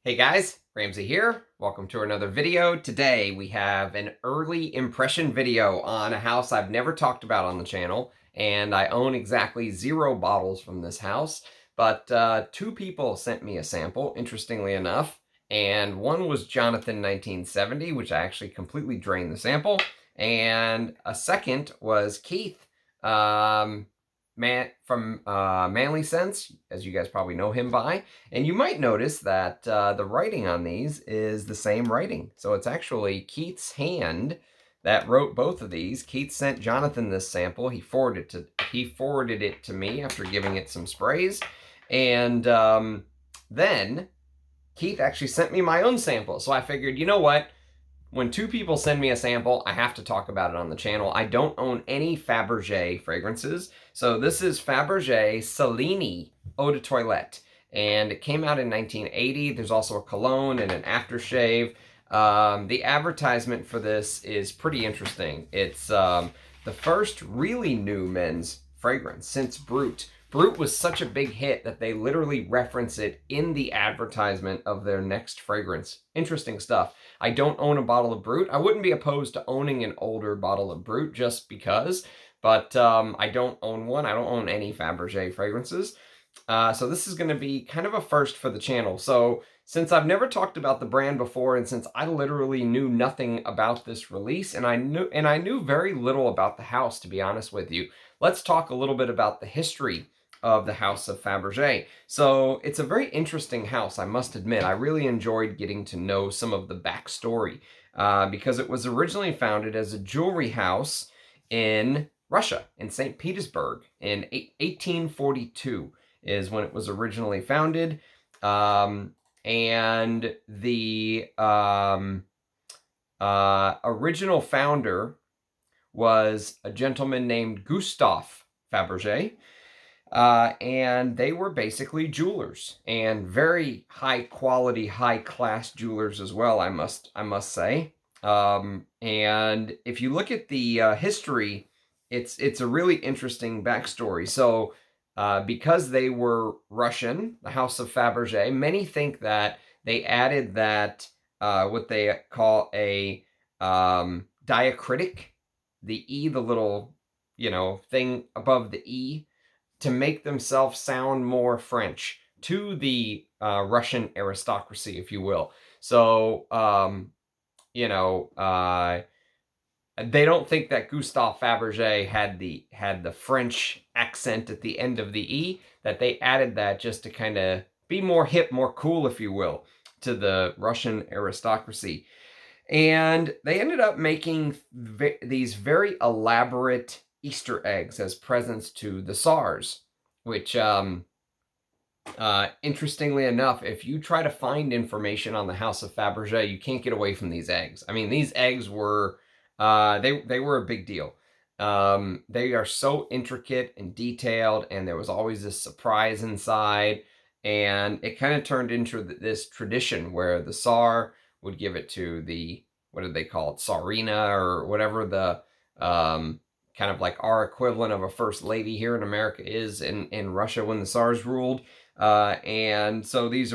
Hey guys, Ramsey here. Welcome to another video. Today we have an early impression video on a house I've never talked about on the channel, and I own exactly 0 bottles from this house, but 2 people sent me a sample, interestingly enough, and one was Jonathan 1970, which I actually completely drained the sample, and a second was Keith, from Manly Sense, as you guys probably know him by. And you might notice that the writing on these is the same writing. So it's actually Keith's hand that wrote both of these. Keith sent Jonathan this sample. He forwarded it to me after giving it some sprays. And then Keith actually sent me my own sample. So I figured, you know what? When 2 people send me a sample, I have to talk about it on the channel. I don't own any Faberge fragrances. So this is Faberge Cellini Eau de Toilette. And it came out in 1980. There's also a cologne and an aftershave. The advertisement for this is pretty interesting. It's the first really new men's fragrance since Brut. Brut was such a big hit that they literally reference it in the advertisement of their next fragrance. Interesting stuff. I don't own a bottle of Brut. I wouldn't be opposed to owning an older bottle of Brut just because, but I don't own one. I don't own any Faberge fragrances. So this is going to be kind of a first for the channel. So since I've never talked about the brand before, and since I literally knew nothing about this release, and I knew very little about the house, to be honest with you, let's talk a little bit about the history of the House of Faberge. So it's a very interesting house, I must admit. I really enjoyed getting to know some of the backstory because it was originally founded as a jewelry house in Russia, in St. Petersburg, in 1842 is when it was originally founded. And the original founder was a gentleman named Gustave Faberge. And they were basically jewelers, and very high quality, high class jewelers as well, I must say. And if you look at the history, it's a really interesting backstory. So because they were Russian, the House of Faberge, many think that they added that what they call a diacritic, the E, the little thing above the E, to make themselves sound more French to the Russian aristocracy, if you will. So, they don't think that Gustave Faberge had the French accent at the end of the E, that they added that just to kind of be more hip, more cool, if you will, to the Russian aristocracy. And they ended up making these very elaborate Easter eggs as presents to the Tsars, which, interestingly enough, if you try to find information on the House of Faberge, you can't get away from these eggs. I mean, these eggs were, they were a big deal. They are so intricate and detailed, and there was always this surprise inside, and it kind of turned into this tradition where the Tsar would give it to the, what did they call it, Tsarina, or whatever the kind of like our equivalent of a first lady here in America is in Russia when the Tsars ruled. And so these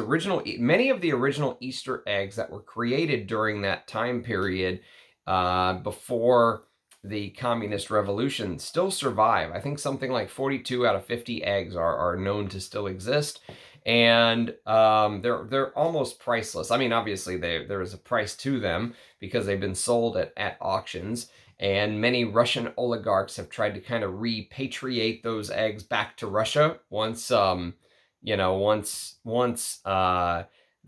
many of the original Easter eggs that were created during that time period before the Communist Revolution still survive. I think something like 42 out of 50 eggs are known to still exist. And they're almost priceless. I mean, obviously there is a price to them because they've been sold at auctions, and many Russian oligarchs have tried to kind of repatriate those eggs back to Russia once they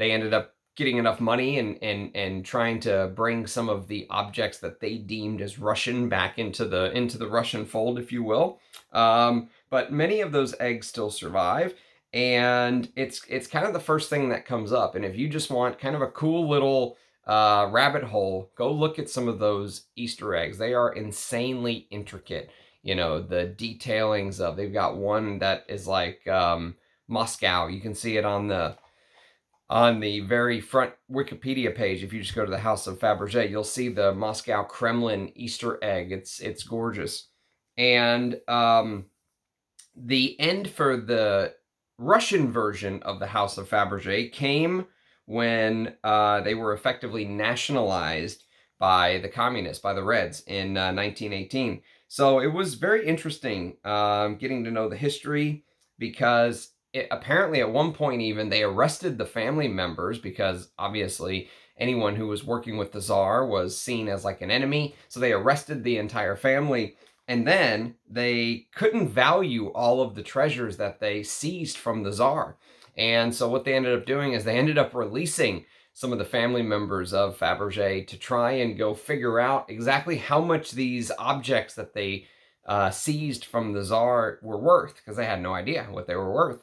ended up getting enough money and trying to bring some of the objects that they deemed as Russian back into the Russian fold, if you will. But many of those eggs still survive. And it's kind of the first thing that comes up. And if you just want kind of a cool little rabbit hole, go look at some of those Easter eggs. They are insanely intricate. The detailings of, they've got one that is like Moscow. You can see it on the very front Wikipedia page. If you just go to the House of Faberge, you'll see the Moscow Kremlin Easter egg. It's gorgeous. And the end for the Russian version of the House of Faberge came when they were effectively nationalized by the communists, by the Reds in 1918. So it was very interesting getting to know the history, because apparently at one point even they arrested the family members, because obviously anyone who was working with the Tsar was seen as like an enemy. So they arrested the entire family, and then they couldn't value all of the treasures that they seized from the Tsar. And so what they ended up doing is they ended up releasing some of the family members of Faberge to try and go figure out exactly how much these objects that they seized from the Tsar were worth, because they had no idea what they were worth.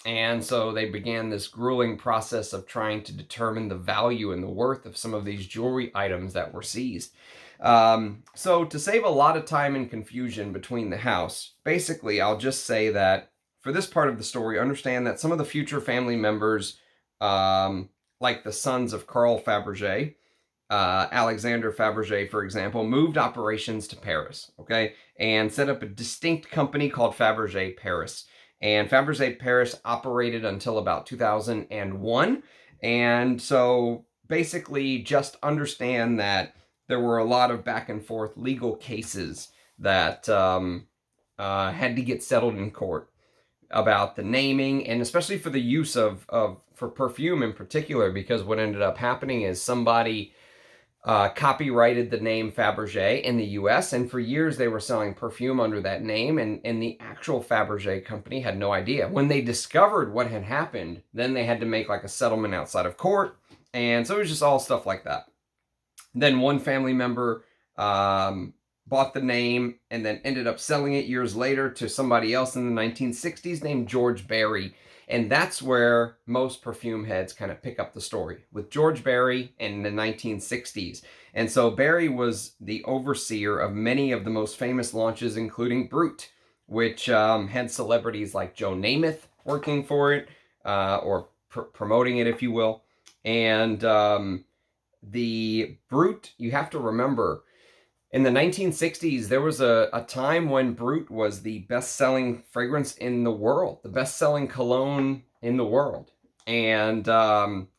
And so they began this grueling process of trying to determine the value and the worth of some of these jewelry items that were seized. So to save a lot of time and confusion between the house, basically I'll just say that for this part of the story, understand that some of the future family members, like the sons of Carl Faberge, Alexander Faberge, for example, moved operations to Paris, okay, and set up a distinct company called Faberge Paris. And Faberge Paris operated until about 2001. And so basically just understand that there were a lot of back and forth legal cases that had to get settled in court about the naming, and especially for the use for perfume in particular, because what ended up happening is somebody copyrighted the name Faberge in the US, and for years they were selling perfume under that name, and the actual Faberge company had no idea. When they discovered what had happened, then they had to make like a settlement outside of court, and so it was just all stuff like that. Then one family member bought the name and then ended up selling it years later to somebody else in the 1960s named George Berry. And that's where most perfume heads kind of pick up the story, with George Berry in the 1960s. And so Berry was the overseer of many of the most famous launches, including Brut, which had celebrities like Joe Namath working for it, or promoting it, if you will. And the Brut, you have to remember, in the 1960s, there was a time when Brut was the best-selling fragrance in the world, the best-selling cologne in the world. And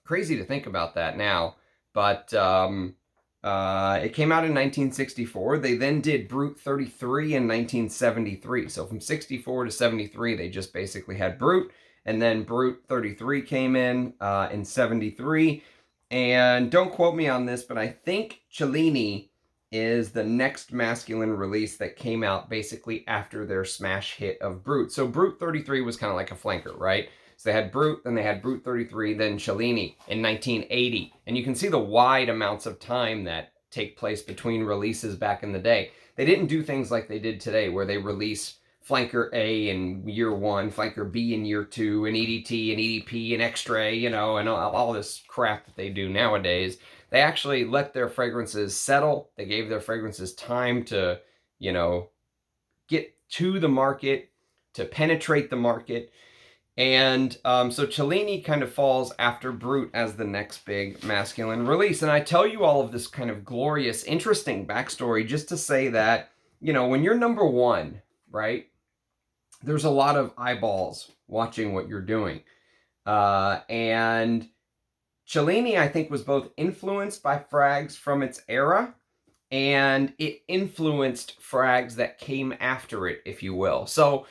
crazy to think about that now, but it came out in 1964. They then did Brut 33 in 1973. So from 64 to 73, they just basically had Brut, and then Brut 33 came in 73. And don't quote me on this, but I think Cellini is the next masculine release that came out basically after their smash hit of Brut. So Brut 33 was kind of like a flanker, right? So they had Brut, then they had Brut 33, then Cellini in 1980. And you can see the wide amounts of time that take place between releases back in the day. They didn't do things like they did today, where they release flanker A in year 1, flanker B in year 2, and EDT and EDP and Extra, you know, and all this crap that they do nowadays. They actually let their fragrances settle. They gave their fragrances time to, you know, get to the market, to penetrate the market. And so Cellini kind of falls after Brut as the next big masculine release. And I tell you all of this kind of glorious, interesting backstory just to say that, you know, when you're number one, right, there's a lot of eyeballs watching what you're doing. And Cellini, I think, was both influenced by frags from its era, and it influenced frags that came after it, if you will. So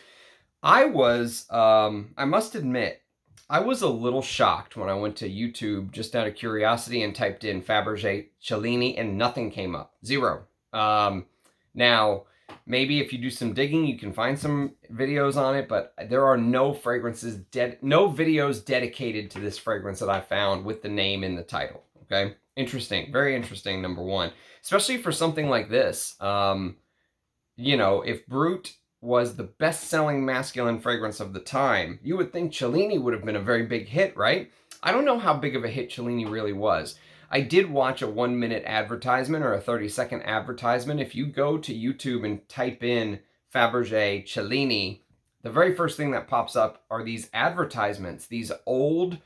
I was, I must admit, I was a little shocked when I went to YouTube just out of curiosity and typed in Faberge Cellini, and nothing came up. Zero. Now, maybe if you do some digging, you can find some videos on it, but there are no fragrances, no videos dedicated to this fragrance that I found with the name in the title, okay? Interesting, very interesting, number one. Especially for something like this. You know, if Brut was the best-selling masculine fragrance of the time, you would think Cellini would have been a very big hit, right? I don't know how big of a hit Cellini really was. I did watch a 1-minute advertisement or a 30-second advertisement. If you go to YouTube and type in Faberge Cellini, the very first thing that pops up are these advertisements, these old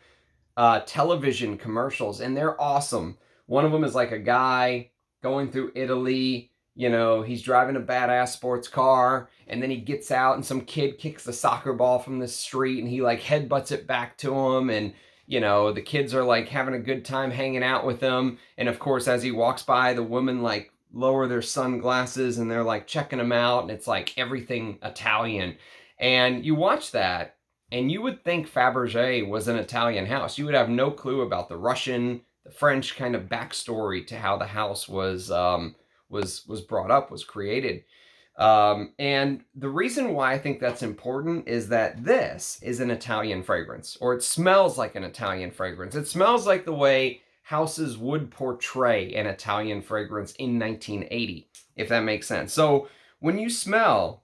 television commercials, and they're awesome. One of them is like a guy going through Italy. You know, he's driving a badass sports car, and then he gets out and some kid kicks a soccer ball from the street and he like headbutts it back to him, and you know, the kids are like having a good time hanging out with him. And of course, as he walks by, the women like lower their sunglasses and they're like checking him out. And it's like everything Italian. And you watch that and you would think Faberge was an Italian house. You would have no clue about the Russian, the French kind of backstory to how the house was brought up, was created. And the reason why I think that's important is that this is an Italian fragrance, or it smells like an Italian fragrance. It smells like the way houses would portray an Italian fragrance in 1980, if that makes sense. So when you smell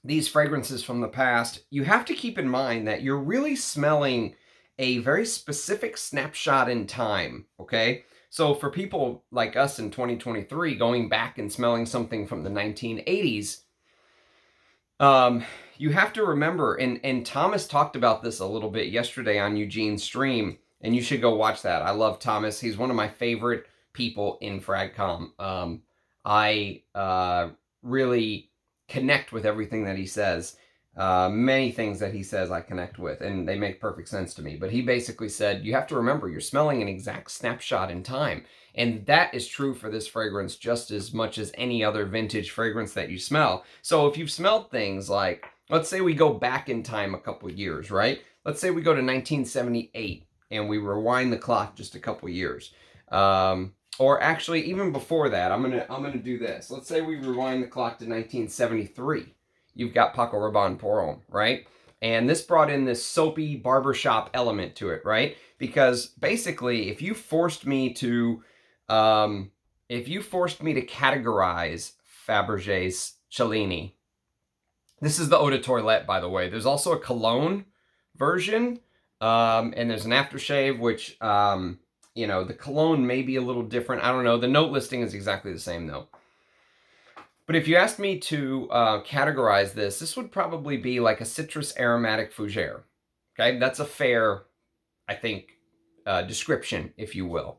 these fragrances from the past, you have to keep in mind that you're really smelling a very specific snapshot in time, okay? So for people like us in 2023, going back and smelling something from the 1980s, you have to remember, and Thomas talked about this a little bit yesterday on Eugene's stream, and you should go watch that. I love Thomas. He's one of my favorite people in FragCom. I really connect with everything that he says. Many things that he says I connect with, and they make perfect sense to me. But he basically said, you have to remember, you're smelling an exact snapshot in time. And that is true for this fragrance just as much as any other vintage fragrance that you smell. So if you've smelled things like, let's say we go back in time a couple years, right? Let's say we go to 1978 and we rewind the clock just a couple years. Or actually, even before that, I'm gonna do this. Let's say we rewind the clock to 1973. You've got Paco Rabanne pour Homme, right? And this brought in this soapy barbershop element to it, right? Because basically, if you forced me to categorize Faberge's Cellini, this is the eau de toilette, by the way. There's also a cologne version, and there's an aftershave, which, you know, the cologne may be a little different. I don't know. The note listing is exactly the same, though. But if you asked me to categorize this, this would probably be like a citrus aromatic fougere. Okay, that's a fair, I think, description, if you will.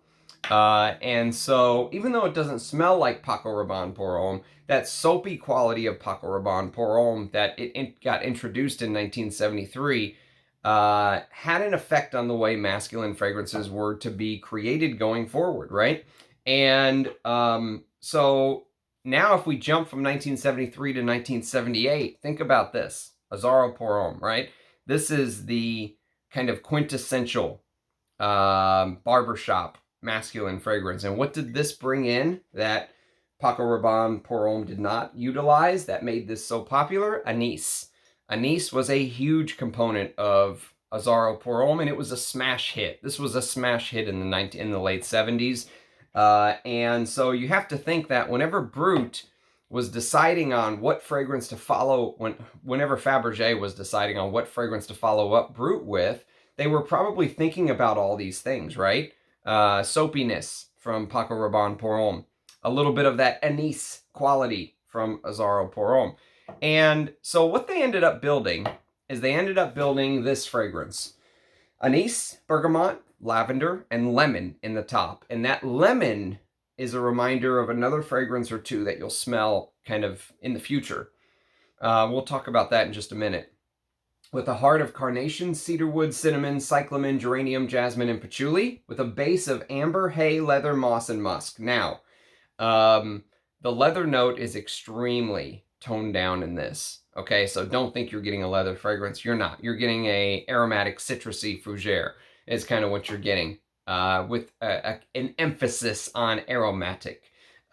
And so, even though it doesn't smell like Paco Rabanne pour Homme, that soapy quality of Paco Rabanne pour Homme that it got introduced in 1973 had an effect on the way masculine fragrances were to be created going forward, right? And so now if we jump from 1973 to 1978, think about this. Azzaro pour Homme, right? This is the kind of quintessential barbershop masculine fragrance. And what did this bring in that Paco Rabanne pour Homme did not utilize that made this so popular? Anise. Anise was a huge component of Azzaro pour Homme, and it was a smash hit. This was a smash hit in the late 70s. And so you have to think that whenever Brut was deciding on what fragrance to follow, whenever Faberge was deciding on what fragrance to follow up Brut with, they were probably thinking about all these things, right? Soapiness from Paco Rabanne pour Homme, a little bit of that anise quality from Azzaro pour Homme. And so what they ended up building is they ended up building this fragrance. Anise, bergamot, lavender, and lemon in the top. And that lemon is a reminder of another fragrance or two that you'll smell kind of in the future. We'll talk about that in just a minute. With a heart of carnation, cedarwood, cinnamon, cyclamen, geranium, jasmine, and patchouli, with a base of amber, hay, leather, moss, and musk. Now, the leather note is extremely toned down in this. Okay, so don't think you're getting a leather fragrance. You're not. You're getting a aromatic citrusy fougere is kind of what you're getting, with an emphasis on aromatic.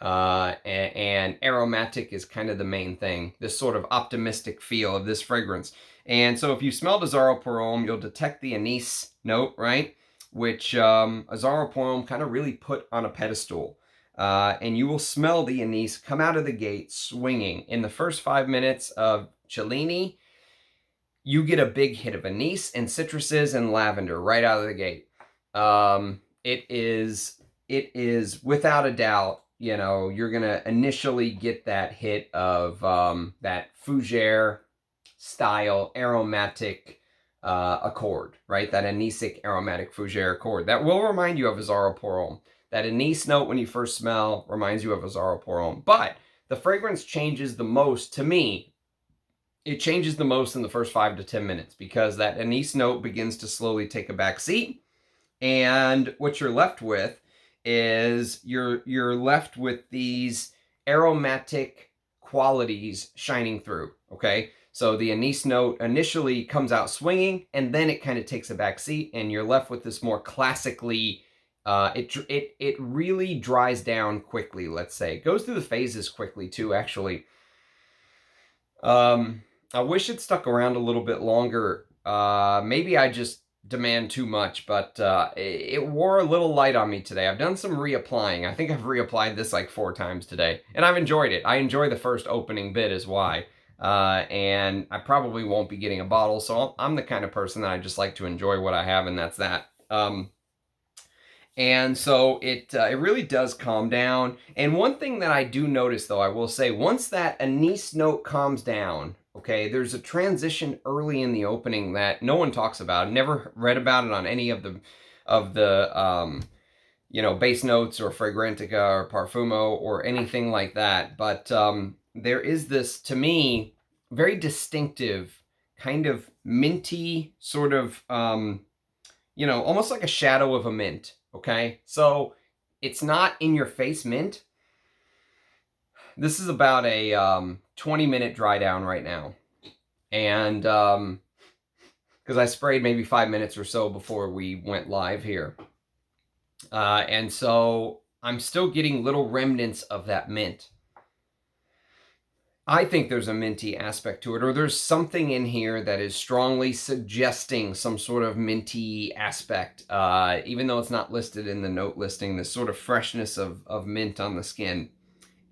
And aromatic is kind of the main thing, this sort of optimistic feel of this fragrance. And so if you smell Azzaro pour Homme, you'll detect the anise note, right? Which Azzaro pour Homme kind of really put on a pedestal. And you will smell the anise come out of the gate swinging. In the first 5 minutes of Cellini, you get a big hit of anise and citruses and lavender right out of the gate. It is without a doubt, you know, you're going to initially get that hit of that fougere style aromatic accord, right? That anisic aromatic fougere accord. That will remind you of Azzaro pour Homme. That anise note when you first smell reminds you of Azzaro pour Homme. But the fragrance changes the most, to me, it changes the most in the first 5 to 10 minutes because that anise note begins to slowly take a back seat. And what you're left with is you're left with these aromatic qualities shining through, okay? So the anise note initially comes out swinging, and then it kind of takes a back seat, and you're left with this more classically, it really dries down quickly, let's say. It goes through the phases quickly, too, actually. I wish it stuck around a little bit longer. Maybe I just demand too much, but it wore a little light on me today. I've done some reapplying. I think I've reapplied this like 4 times today, and I've enjoyed it. I enjoy the first opening bit is why. And I probably won't be getting a bottle, so I'm the kind of person that I just like to enjoy what I have, and that's that. And so it really does calm down. And one thing that I do notice, though, I will say, once that anise note calms down, okay, there's a transition early in the opening that no one talks about. Never read about it on any of the base notes or Fragrantica or Parfumo or anything like that. But there is this, to me, very distinctive kind of minty sort of, almost like a shadow of a mint. Okay, so it's not in your face mint. This is about a 20-minute dry down right now. And because I sprayed maybe 5 minutes or so before we went live here. And so I'm still getting little remnants of that mint. I think there's a minty aspect to it, or there's something in here that is strongly suggesting some sort of minty aspect, even though it's not listed in the note listing, this sort of freshness of mint on the skin.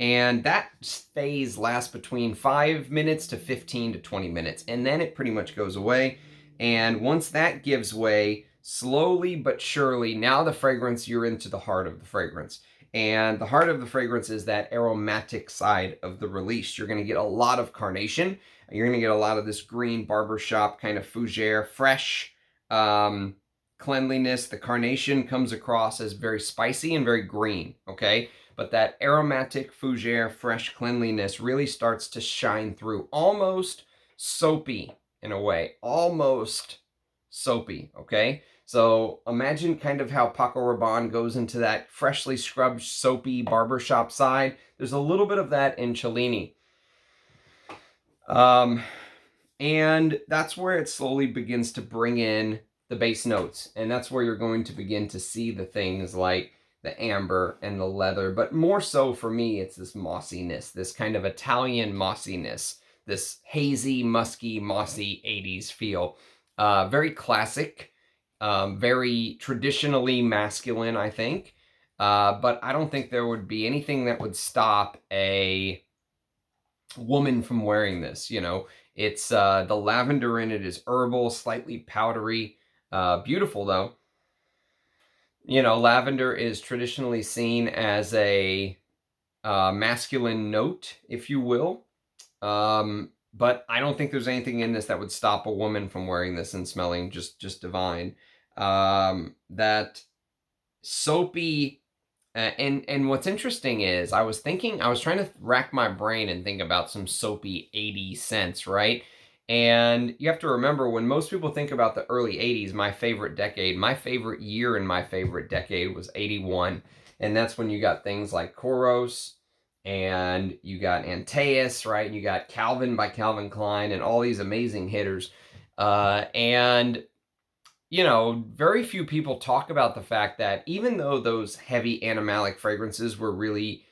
And that phase lasts between 5 minutes to 15 to 20 minutes, and then it pretty much goes away. And once that gives way, slowly but surely, now the fragrance, you're into the heart of the fragrance. And the heart of the fragrance is that aromatic side of the release. You're going to get a lot of carnation. You're going to get a lot of this green barbershop kind of fougere, fresh cleanliness. The carnation comes across as very spicy and very green, okay? But that aromatic fougere, fresh cleanliness really starts to shine through. Almost soapy in a way. Almost soapy, okay? So imagine kind of how Paco Rabanne goes into that freshly scrubbed, soapy barbershop side. There's a little bit of that in Cellini. And that's where it slowly begins to bring in the base notes. And that's where you're going to begin to see the things like the amber and the leather. But more so for me, it's this mossiness, this kind of Italian mossiness, this hazy, musky, mossy 80s feel. Very classic. Very traditionally masculine, I think. But I don't think there would be anything that would stop a woman from wearing this, It's the lavender in it is herbal, slightly powdery. Beautiful, though. Lavender is traditionally seen as a masculine note, if you will. But I don't think there's anything in this that would stop a woman from wearing this and smelling just divine. That soapy, and what's interesting is I was trying to rack my brain and think about some soapy 80s scents, right? And you have to remember, when most people think about the early 80s, my favorite decade, my favorite year in my favorite decade was 81. And that's when you got things like Koros, and you got Antaeus, right? You got Calvin by Calvin Klein, and all these amazing hitters. And very few people talk about the fact that even though those heavy animalic fragrances were really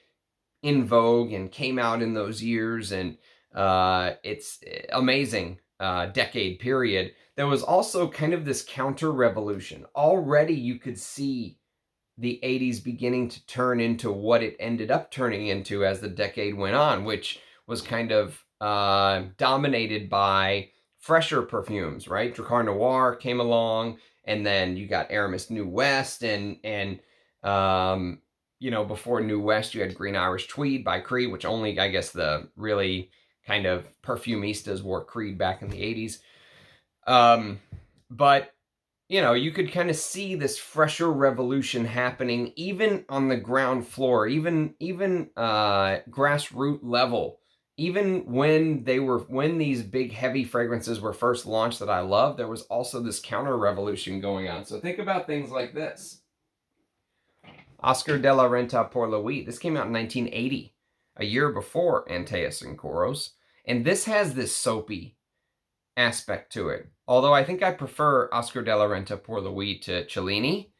in vogue and came out in those years, and it's amazing decade period, there was also kind of this counter-revolution. Already you could see the 80s beginning to turn into what it ended up turning into as the decade went on, which was kind of dominated by fresher perfumes, right? Drakkar Noir came along, and then you got Aramis New West, and before New West, you had Green Irish Tweed by Creed, which only, I guess, the really kind of perfumistas wore Creed back in the 80s. But you could kind of see this fresher revolution happening even on the ground floor, even grassroots level even when these big heavy fragrances were first launched that I love, there was also this counter revolution going on. So think about things like this. Oscar de la Renta pour Louis. This came out in 1980, a year before Antaeus and Koros. And this has this soapy aspect to it. Although I think I prefer Oscar de la Renta pour Louis to Cellini.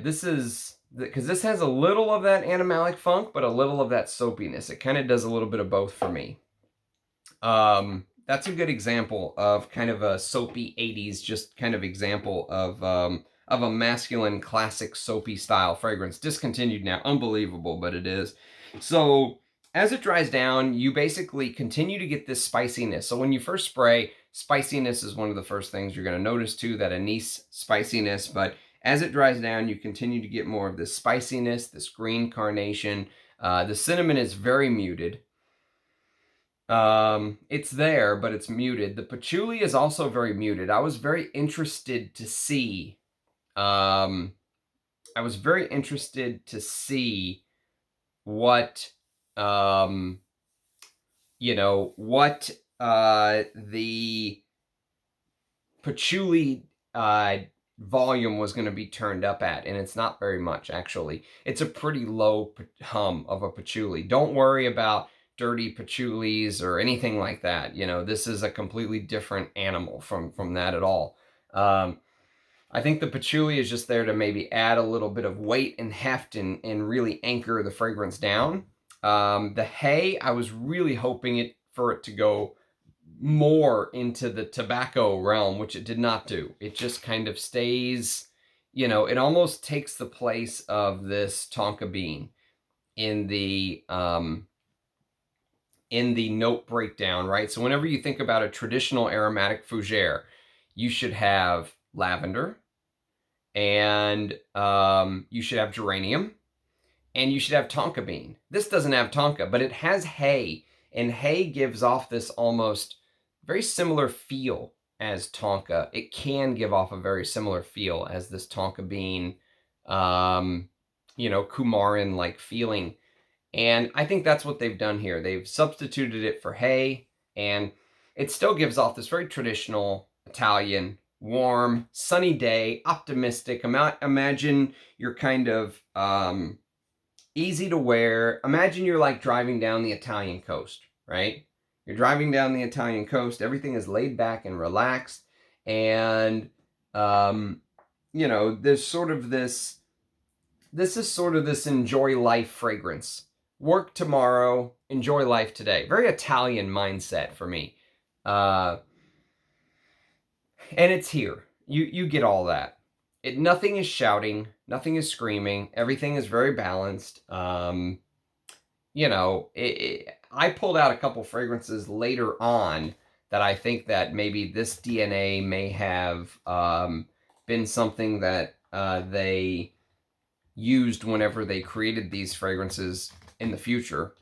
This is, because this has a little of that animalic funk, but a little of that soapiness. It kind of does a little bit of both for me. That's a good example of kind of a soapy 80s, just kind of example of a masculine classic soapy style fragrance. Discontinued now, unbelievable, but it is. So as it dries down, you basically continue to get this spiciness. So when you first spray, spiciness is one of the first things you're going to notice too, that anise spiciness. But as it dries down, you continue to get more of this spiciness, this green carnation. The cinnamon is very muted. It's there, but it's muted. The patchouli is also very muted. I was very interested to see what the patchouli volume was going to be turned up at, and it's not very much, actually. It's a pretty low hum of a patchouli. Don't worry about dirty patchoulis or anything like that. This is a completely different animal from that at all. I think the patchouli is just there to maybe add a little bit of weight and heft and really anchor the fragrance down. The hay, I was really hoping for it to go more into the tobacco realm, which it did not do. It just kind of stays, it almost takes the place of this tonka bean in the note breakdown, right? So whenever you think about a traditional aromatic fougere, you should have lavender, and you should have geranium, and you should have tonka bean. This doesn't have tonka, but it has hay, and hay gives off this almost very similar feel as tonka. It can give off a very similar feel as this tonka bean, Kumarin-like feeling. And I think that's what they've done here. They've substituted it for hay, and it still gives off this very traditional Italian, warm, sunny day, optimistic. Imagine you're kind of easy to wear. Imagine you're like driving down the Italian coast, right? You're driving down the Italian coast. Everything is laid back and relaxed. And, there's sort of this is sort of this enjoy life fragrance. Work tomorrow, enjoy life today. Very Italian mindset for me. And it's here. You get all that. Nothing is shouting. Nothing is screaming. Everything is very balanced. I pulled out a couple fragrances later on that I think that maybe this DNA may have been something that they used whenever they created these fragrances in the future.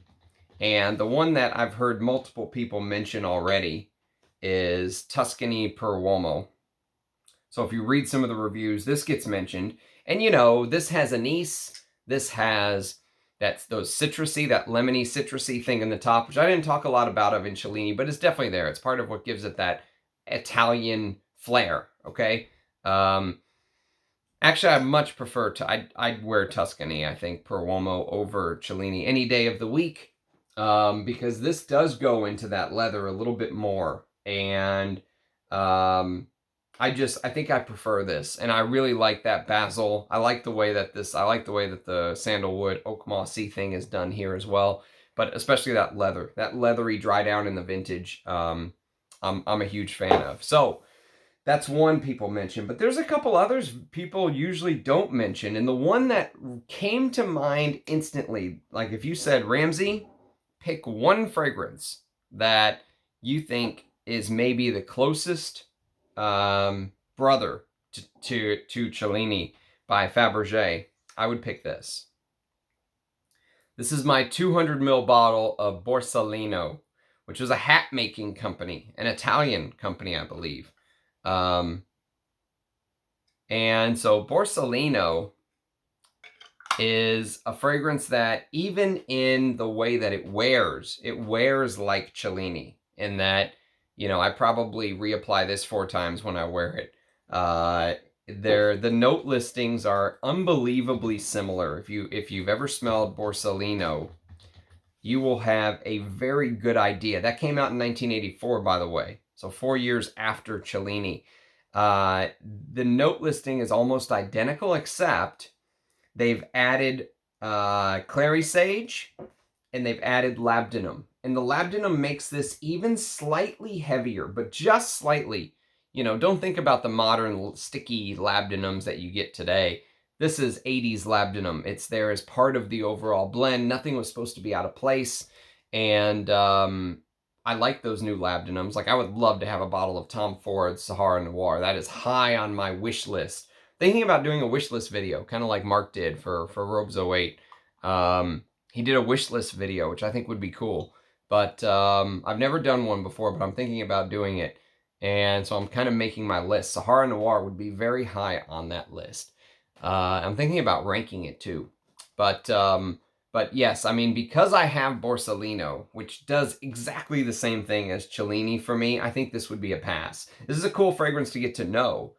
And the one that I've heard multiple people mention already is Tuscany Peromo. So if you read some of the reviews, this gets mentioned. And this has anise, this has those citrusy, that lemony citrusy thing in the top, which I didn't talk a lot about in Cellini, but it's definitely there. It's part of what gives it that Italian flair, okay? Actually, I much prefer I'd wear Tuscany, I think, Peromo over Cellini any day of the week, because this does go into that leather a little bit more, and I think I prefer this, and I really like that basil. I like the way that the sandalwood oak mossy thing is done here as well, but especially that leathery dry down in the vintage, I'm a huge fan of. So that's one people mention, but there's a couple others people usually don't mention. And the one that came to mind instantly, like if you said, Ramsey, pick one fragrance that you think is maybe the closest brother to Cellini by Faberge, I would pick this. This is my 200 ml bottle of Borsalino, which was a hat making company, an Italian company, I believe. And so Borsalino is a fragrance that even in the way that it wears like Cellini, in that, you know, I probably reapply this 4 times when I wear it. The note listings are unbelievably similar. If you've ever smelled Borsalino, you will have a very good idea. That came out in 1984, by the way, so 4 years after Cellini. The note listing is almost identical, except they've added clary sage and they've added labdanum. And the labdanum makes this even slightly heavier, but just slightly. You know, don't think about the modern sticky labdanums that you get today. This is 80s labdanum. It's there as part of the overall blend. Nothing was supposed to be out of place. And I like those new labdanums. Like, I would love to have a bottle of Tom Ford's Sahara Noir. That is high on my wish list. Thinking about doing a wish list video, kind of like Mark did for Robes 08. He did a wish list video, which I think would be cool. But I've never done one before, but I'm thinking about doing it. And so I'm kind of making my list. Sahara Noir would be very high on that list. I'm thinking about ranking it too. But yes, I mean, because I have Borsalino, which does exactly the same thing as Cellini for me, I think this would be a pass. This is a cool fragrance to get to know.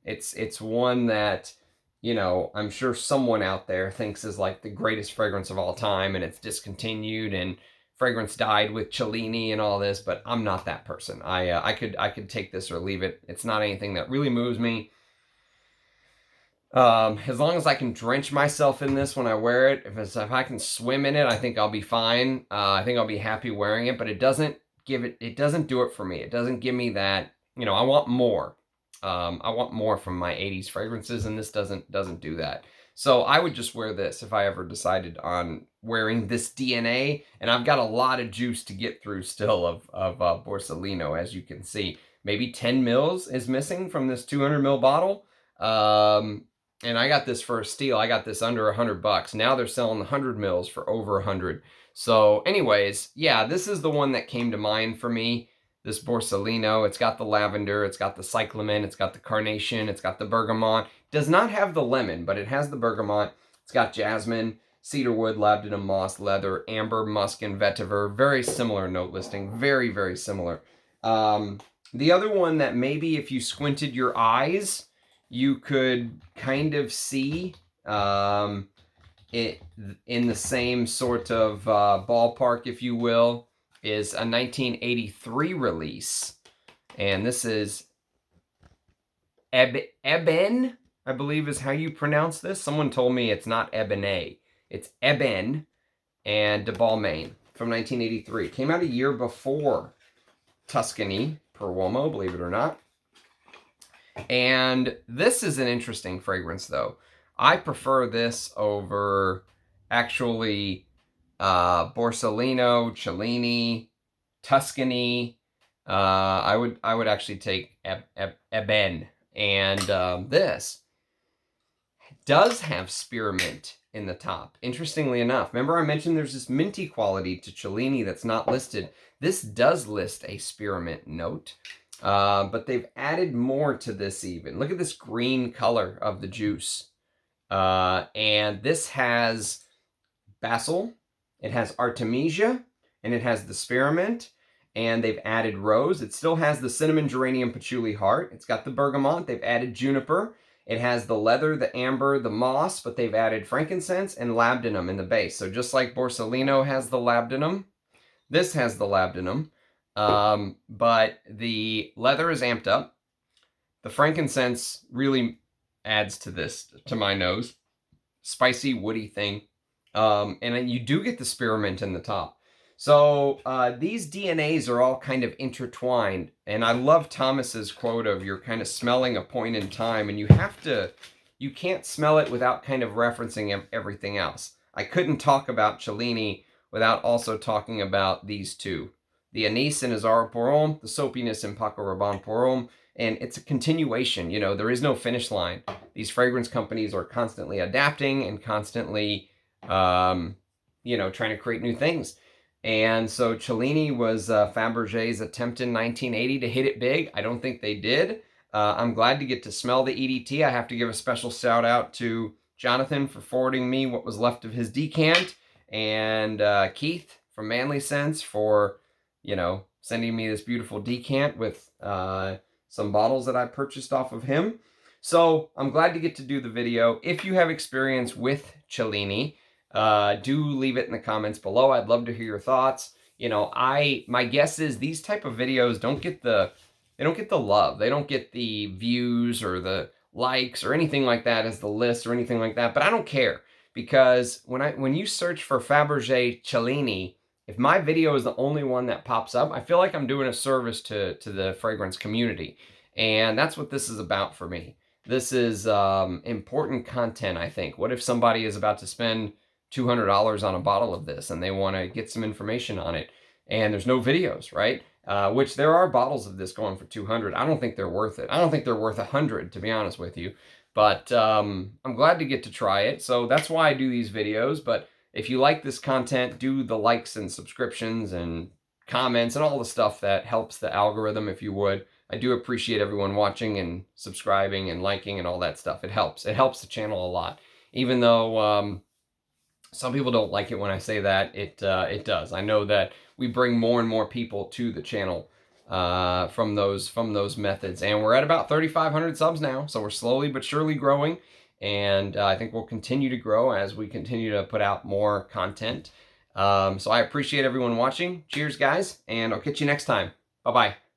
It's one that, you know, I'm sure someone out there thinks is like the greatest fragrance of all time, and it's discontinued, and fragrance died with Cellini and all this, but I'm not that person. I could take this or leave it. It's not anything that really moves me. As long as I can drench myself in this when I wear it, if I can swim in it, I think I'll be fine. I think I'll be happy wearing it, but it doesn't do it for me. It doesn't give me that, you know, I want more. I want more from my 80s fragrances, and this doesn't do that. So I would just wear this if I ever decided on wearing this DNA, and I've got a lot of juice to get through still of Borsalino, as you can see. Maybe 10 mils is missing from this 200 ml bottle. And I got this for a steal. I got this under $100. Now they're selling the 100 mils for over 100. So anyways, yeah, this is the one that came to mind for me. This Borsalino, it's got the lavender, it's got the cyclamen, it's got the carnation, it's got the bergamot. It does not have the lemon, but it has the bergamot. It's got jasmine, cedarwood, labdanum, moss, leather, amber, musk, and vetiver. Very similar note listing. Very, very similar. The other one that maybe if you squinted your eyes, you could kind of see it in the same sort of ballpark, if you will, is a 1983 release. And this is Ebene, I believe is how you pronounce this. Someone told me it's not Ebene. It's Eben de Balmain from 1983. Came out a year before Tuscany Peromo, believe it or not. And this is an interesting fragrance, though. I prefer this over actually Borsalino, Cellini, Tuscany. I would actually take Ebene. And this does have spearmint in the top. Interestingly enough, remember I mentioned there's this minty quality to Cellini that's not listed. This does list a spearmint note. But they've added more to this even. Look at this green color of the juice. And this has basil, it has artemisia, and it has the spearmint, and they've added rose. It still has the cinnamon, geranium, patchouli heart. It's got the bergamot. They've added juniper. It has the leather, the amber, the moss, but they've added frankincense and labdanum in the base. So just like Borsalino has the labdanum, this has the labdanum. But the leather is amped up. The frankincense really adds to this, to my nose. Spicy, woody thing. And then you do get the spearmint in the top. So these DNAs are all kind of intertwined. And I love Thomas's quote of you're kind of smelling a point in time, and you can't smell it without kind of referencing everything else. I couldn't talk about Cellini without also talking about these two. The anise in Azzaro Porom, the soapiness in Paco Rabanne Porom, and it's a continuation. You know, there is no finish line. These fragrance companies are constantly adapting and constantly, you know, trying to create new things. And so Cellini was Faberge's attempt in 1980 to hit it big. I don't think they did. I'm glad to get to smell the EDT. I have to give a special shout out to Jonathan for forwarding me what was left of his decant, and Keith from Manly Sense for, you know, sending me this beautiful decant with some bottles that I purchased off of him. So I'm glad to get to do the video. If you have experience with Cellini, do leave it in the comments below. I'd love to hear your thoughts. You know, my guess is these type of videos don't get the love. They don't get the views or the likes or anything like that as the list or anything like that. But I don't care, because when you search for Faberge Cellini, if my video is the only one that pops up, I feel like I'm doing a service to the fragrance community. And that's what this is about for me. This is important content, I think. What if somebody is about to spend $200 on a bottle of this and they want to get some information on it, and there's no videos, right? Which there are bottles of this going for 200. I don't think they're worth it. I don't think they're worth 100, to be honest with you. But I'm glad to get to try it. So that's why I do these videos. But if you like this content, do the likes and subscriptions and comments and all the stuff that helps the algorithm, if you would. I do appreciate everyone watching and subscribing and liking and all that stuff. It helps. It helps the channel a lot. Even though some people don't like it when I say that, it does. I know that we bring more and more people to the channel from those methods, and we're at about 3,500 subs now, so we're slowly but surely growing, and I think we'll continue to grow as we continue to put out more content. So I appreciate everyone watching. Cheers, guys, and I'll catch you next time. Bye-bye.